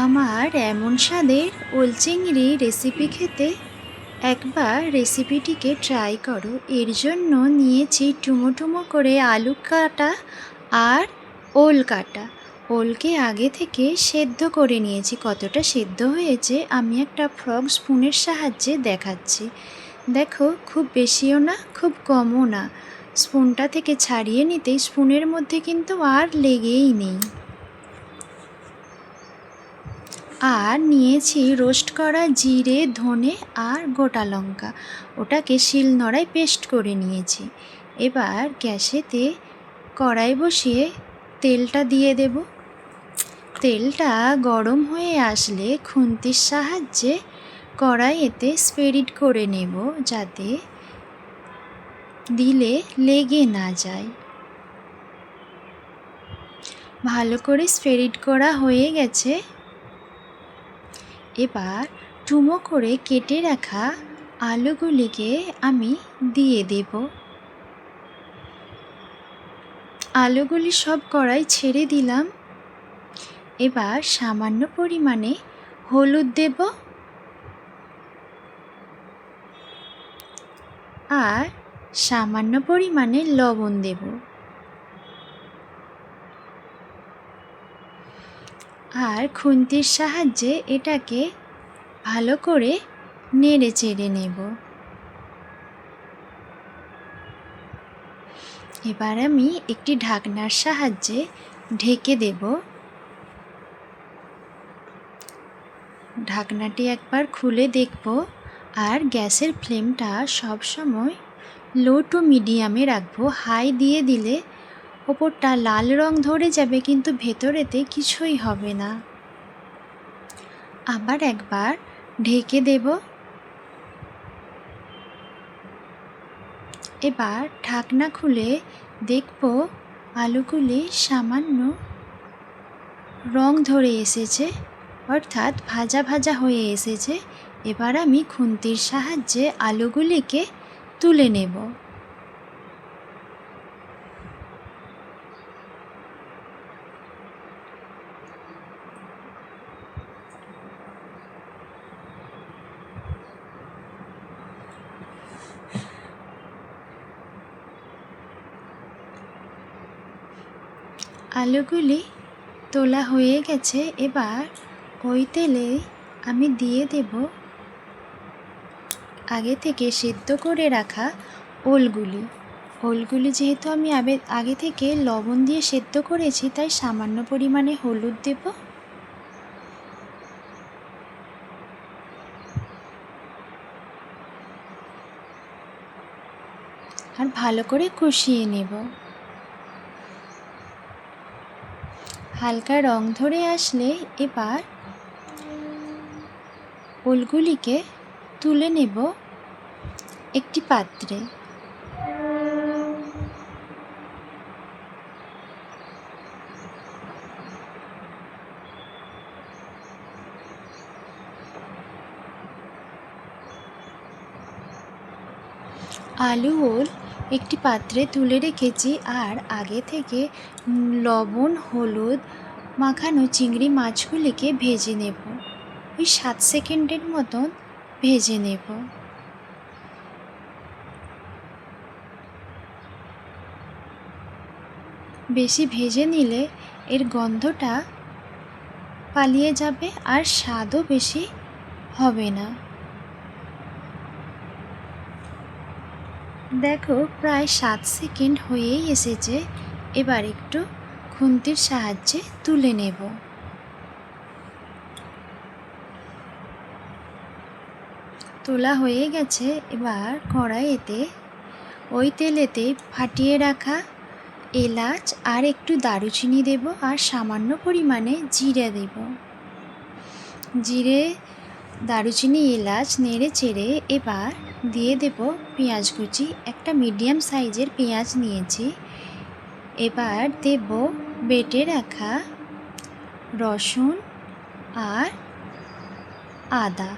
আমার এমন স্বাদের ওল চিংড়ি রেসিপি খেতে একবার রেসিপিটিকে ট্রাই করো। এর জন্য নিয়েছি টুমো টুমো করে আলু কাটা আর ওল কাটা। ওলকে আগে থেকে সেদ্ধ করে নিয়েছি। কতটা সেদ্ধ হয়েছে আমি একটা ফ্রক স্পুনের সাহায্যে দেখাচ্ছি। দেখো, খুব বেশিও না খুব কমও না। স্পুনটা থেকে ছাড়িয়ে নিতেই স্পুনের মধ্যে কিন্তু আর লেগেই নেই। আর নিয়েছি রোস্ট করা জিরে, ধনে আর গোটা লঙ্কা। ওটাকে শিলনোড়ায় পেস্ট করে নিয়েছি। এবার গ্যাসেতে কড়াই বসিয়ে তেলটা দিয়ে দেব। তেলটা গরম হয়ে আসলে খুন্তির সাহায্যে কড়াইয়েতে স্প্রেড করে নেব, যাতে দিলে লেগে না যায়। ভালো করে স্প্রেড করা হয়ে গেছে। এবার টুমো করে কেটে রাখা আলুগুলিকে আমি দিয়ে দেব। আলুগুলি সব কড়াই ছেড়ে দিলাম। এবার সামান্য পরিমাণে হলুদ দেব আর সামান্য পরিমাণে লবণ দেব। আর খুন্তির সাহায্যে এটাকে ভালো করে নেড়ে চেড়ে নেব। এবার আমি একটি ঢাকনার সাহায্যে ঢেকে দেব। ঢাকনাটি একবার খুলে দেখব। আর গ্যাসের ফ্লেমটা সবসময় লো টু মিডিয়ামে রাখবো। হাই দিয়ে দিলে ওপরটা লাল রং ধরে যাবে, কিন্তু ভেতরেতে কিছুই হবে না। আবার একবার ঢেকে দেব। এবার ঢাকনা খুলে দেখব আলুগুলি সামান্য রং ধরে এসেছে, অর্থাৎ ভাজা ভাজা হয়ে এসেছে। এবার আমি খুন্তির সাহায্যে আলুগুলিকে তুলে নেব। আলুগুলি তোলা হয়ে গেছে। এবার ওই তেলে আমি দিয়ে দেব আগে থেকে সেদ্ধ করে রাখা ওলগুলি। ওলগুলি যেহেতু আমি আগে থেকে লবণ দিয়ে সেদ্ধ করেছি, তাই সামান্য পরিমাণে হলুদ দেব। আর ভালো করে কষিয়ে নেব। হালকা রং ধরে আসলে এবার ওলগুলিকে তুলে নেব একটি পাত্রে। আলু ওল একটি পাত্রে তুলে রেখেছি। আর আগে থেকে লবণ হলুদ মাখানো চিংড়ি মাছগুলিকে ভেজে নেব। ওই 7 সেকেন্ডের মতন ভেজে নেব। বেশি ভেজে নিলে এর গন্ধটা পালিয়ে যাবে আর স্বাদও বেশি হবে না। দেখো, প্রায় 7 সেকেন্ড হয়েই এসেছে। এবার একটু খুন্তির সাহায্যে তুলে নেব। তোলা হয়ে গেছে। এবার কড়াইতে ওই তেলেতে ফাটিয়ে রাখা এলাচ আর একটু দারুচিনি দেব আর সামান্য পরিমাণে জিরে দেব। জিরে দারুচিনি এলাচ নেড়ে চেড়ে এবার দিয়ে দেব পেঁয়াজ কুচি। একটা মিডিয়াম সাইজের পেঁয়াজ নিয়েছি। এবার দেব বেটে রাখা রসুন আর আদা।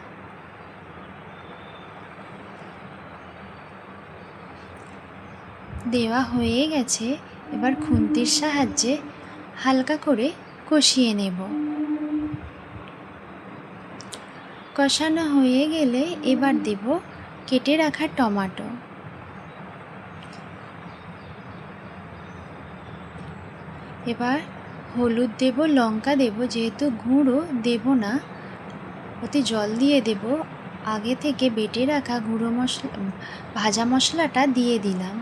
দেওয়া হয়ে গেছে। এবার খুন্তির সাহায্যে হালকা করে কষিয়ে নেব। কষানো হয়ে গেলে এবার দেব কেটে রাখা টমেটো। এবার হলুদ দেব, লঙ্কা দেব, যেহেতু গুঁড়ো দেব না, ওতে জল দিয়ে দেব। আগে থেকে বেটে রাখা গুঁড়ো মশলা, ভাজা মশলাটা দিয়ে দিলাম।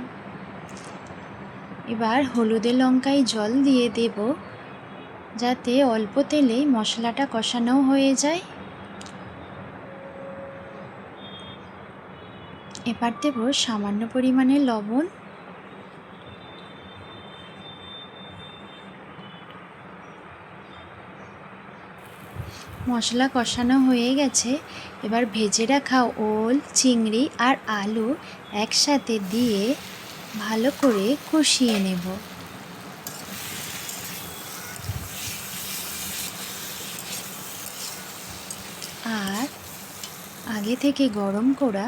এবার হলুদে লঙ্কায় জল দিয়ে দেব, যাতে অল্প তেলেই মশলাটা কষানো হয়ে যায়। এবার দেব সামান্য পরিমাণে লবণ। মশলা কষানো হয়ে গেছে। এবার ভেজে রাখা ওল, চিংড়ি আর আলু একসাথে দিয়ে ভালো করে কষিয়ে নেব। আর আগে থেকে গরম করা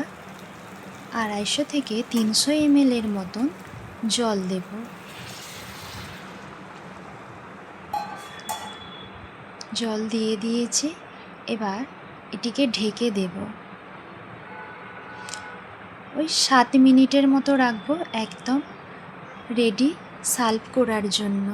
250 থেকে 300 ml এর মতন জল দেব। জল দিয়ে দিয়েছি। এবার এটিকে ঢেকে দেব। ওই 7 মিনিটের মতো রাখবো, একদম রেডি সার্ভ করার জন্য।